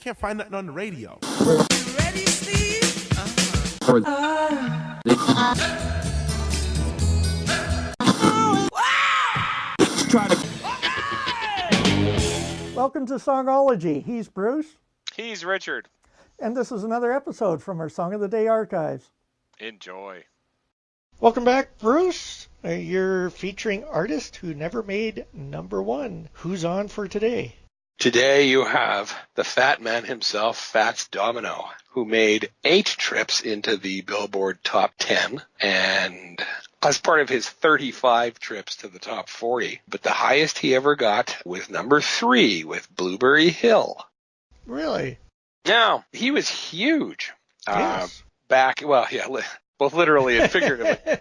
can't find nothing on the radio. You ready, Steve? Welcome to Songology. He's Bruce. He's Richard. And this is another episode from our Song of the Day archives. Enjoy. Welcome back, Bruce. You're featuring artist who never made number one. Who's on for today? Today you have the fat man himself, Fats Domino, who made 8 trips into the Billboard Top 10, and as part of his 35 trips to the Top 40. But the highest he ever got was number 3 with Blueberry Hill. Really? Now, he was huge. Yes. Both literally and figuratively.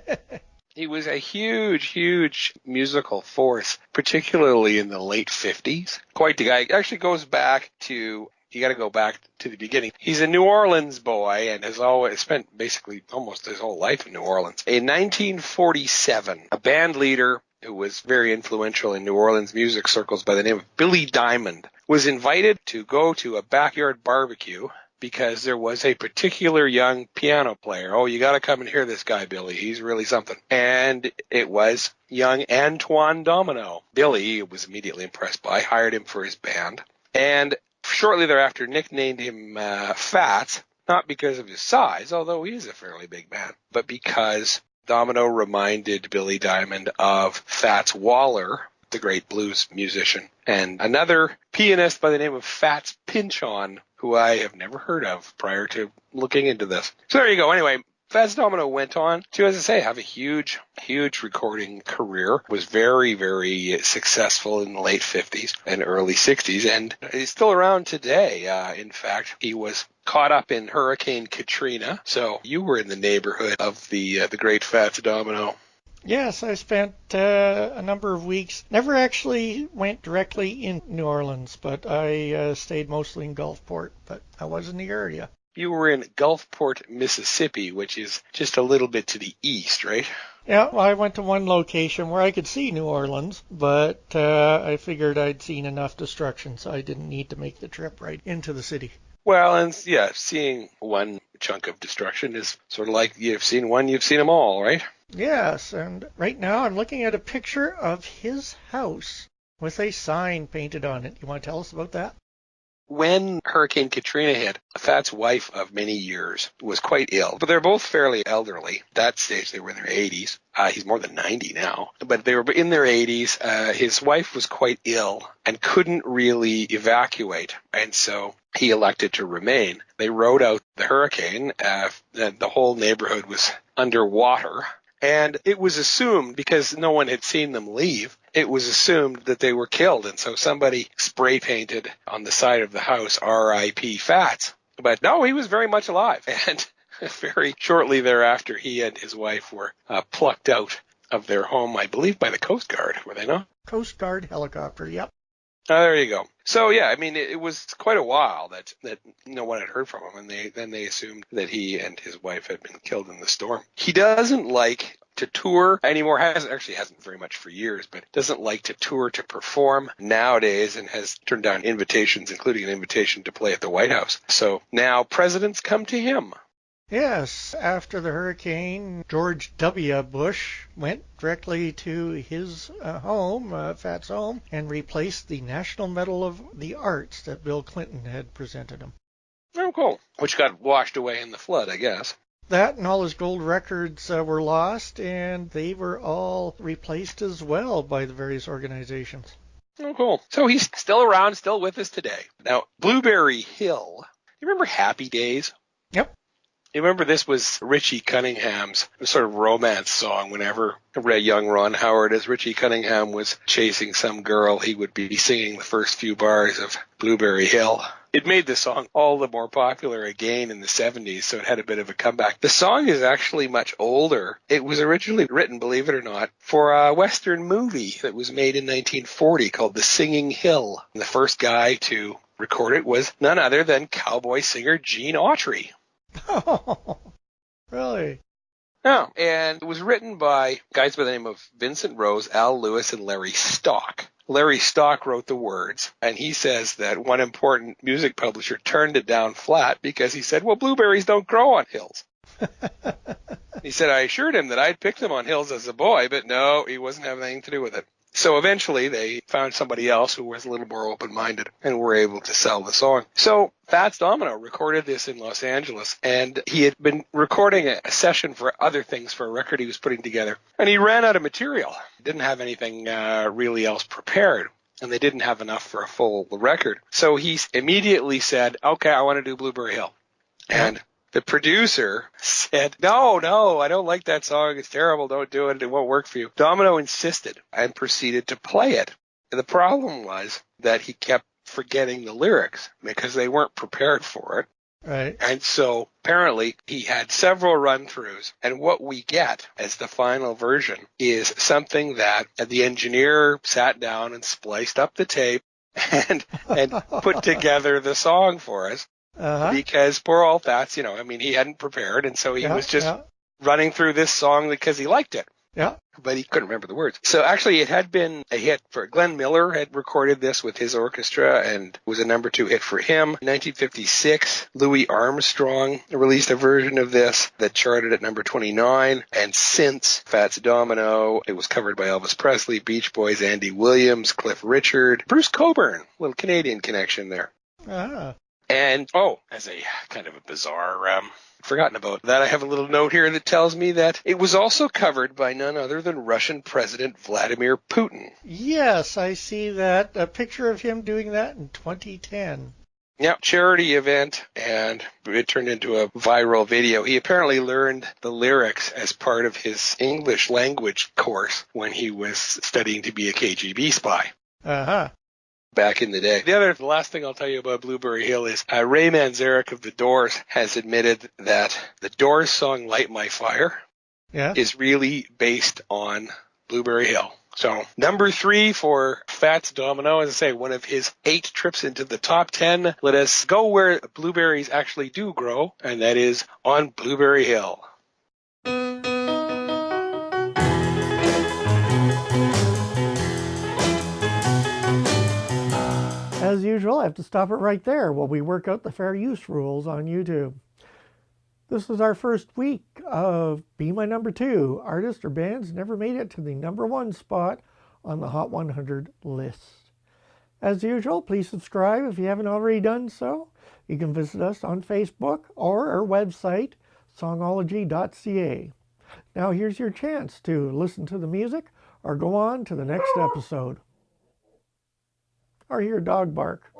He was a huge musical force, particularly in the late 50s. Quite the guy. Actually goes back to, you got to go back to the beginning. He's a New Orleans boy and has always spent basically almost his whole life in New Orleans. In 1947, a band leader who was very influential in New Orleans music circles by the name of Billy Diamond was invited to go to a backyard barbecue because there was a particular young piano player. Oh, you got to come and hear this guy, Billy. He's really something. And it was young Antoine Domino. Billy was immediately impressed by, hired him for his band, and shortly thereafter nicknamed him Fats, not because of his size, although he is a fairly big man, but because Domino reminded Billy Diamond of Fats Waller, the great blues musician, and another pianist by the name of Fats Pinchon, who I have never heard of prior to looking into this. So there you go. Anyway, Fats Domino went on to, as I say, have a huge recording career, was very successful in the late 50s and early 60s, and he's still around today. In fact, he was caught up in Hurricane Katrina, so you were in the neighborhood of the great Fats Domino. Yes, I spent a number of weeks. Never actually went directly in New Orleans, but I stayed mostly in Gulfport, but I was in the area. You were in Gulfport, Mississippi, which is just a little bit to the east, right? Yeah, well, I went to one location where I could see New Orleans, but I figured I'd seen enough destruction, so I didn't need to make the trip right into the city. Well, and yeah, seeing one chunk of destruction is sort of like you've seen one, you've seen them all, right? Yes, and right now I'm looking at a picture of his house with a sign painted on it. You want to tell us about that? When Hurricane Katrina hit, Fat's wife of many years was quite ill, but they're both fairly elderly. At that stage, they were in their 80s. He's more than 90 now, but they were in their 80s. His wife was quite ill and couldn't really evacuate, and so he elected to remain. They rode out the hurricane. The whole neighborhood was underwater. And it was assumed, because no one had seen them leave, it was assumed that they were killed. And so somebody spray painted on the side of the house, R.I.P. Fats. But no, he was very much alive. And very shortly thereafter, he and his wife were plucked out of their home, I believe, by the Coast Guard, were they not? Coast Guard helicopter, yep. There you go. So, yeah, I mean, it was quite a while that no one had heard from him, and then they assumed that he and his wife had been killed in the storm. He doesn't like to tour anymore, hasn't very much for years, but doesn't like to tour to perform nowadays and has turned down invitations, including an invitation to play at the White House. So now presidents come to him. Yes, after the hurricane, George W. Bush went directly to his home, Fat's home, and replaced the National Medal of the Arts that Bill Clinton had presented him. Oh, cool. Which got washed away in the flood, I guess. That and all his gold records were lost, and they were all replaced as well by the various organizations. Oh, cool. So he's still around, still with us today. Now, Blueberry Hill. You remember Happy Days? Yep. You remember this was Richie Cunningham's sort of romance song. Whenever young Ron Howard, as Richie Cunningham was chasing some girl, he would be singing the first few bars of Blueberry Hill. It made the song all the more popular again in the 70s, so it had a bit of a comeback. The song is actually much older. It was originally written, believe it or not, for a Western movie that was made in 1940 called The Singing Hill. And the first guy to record it was none other than cowboy singer Gene Autry. Oh, really? No, and it was written by guys by the name of Vincent Rose, Al Lewis, and Larry Stock. Larry Stock wrote the words, and he says that one important music publisher turned it down flat because he said, well, blueberries don't grow on hills. He said, I assured him that I'd picked them on hills as a boy, but no, he wasn't having anything to do with it. So eventually they found somebody else who was a little more open-minded and were able to sell the song. So Fats Domino recorded this in Los Angeles, and he had been recording a session for other things for a record he was putting together. And he ran out of material. Didn't have anything really else prepared, and they didn't have enough for a full record. So he immediately said, okay, I want to do Blueberry Hill. And the producer said, no, I don't like that song. It's terrible. Don't do it. It won't work for you. Domino insisted and proceeded to play it. And the problem was that he kept forgetting the lyrics because they weren't prepared for it. Right. And so apparently he had several run-throughs. And what we get as the final version is something that the engineer sat down and spliced up the tape and put together the song for us. Because poor old Fats, he hadn't prepared, and so he was just running through this song because he liked it. Yeah. But he couldn't remember the words. So actually it had been a hit for Glenn Miller had recorded this with his orchestra and it was a number 2 hit for him. In 1956, Louis Armstrong released a version of this that charted at number 29. And since Fats Domino, it was covered by Elvis Presley, Beach Boys, Andy Williams, Cliff Richard, Bruce Cockburn, little Canadian connection there. And, as a kind of a bizarre, forgotten about that, I have a little note here that tells me that it was also covered by none other than Russian President Vladimir Putin. Yes, I see that. A picture of him doing that in 2010. Yeah, charity event, and it turned into a viral video. He apparently learned the lyrics as part of his English language course when he was studying to be a KGB spy. Back in the day. The last thing I'll tell you about Blueberry Hill is Ray Manzarek of The Doors has admitted that the Doors song Light My Fire is really based on Blueberry Hill. So number 3 for Fats Domino, as I say, one of his 8 trips into the top 10. Let us go where blueberries actually do grow, and that is on Blueberry Hill. As usual, I have to stop it right there while we work out the fair use rules on YouTube. This is our first week of Be My Number 2. Artists or bands never made it to the number 1 spot on the Hot 100 list. As usual, please subscribe if you haven't already done so. You can visit us on Facebook or our website, Songology.ca. Now here's your chance to listen to the music or go on to the next episode. Or hear a dog bark.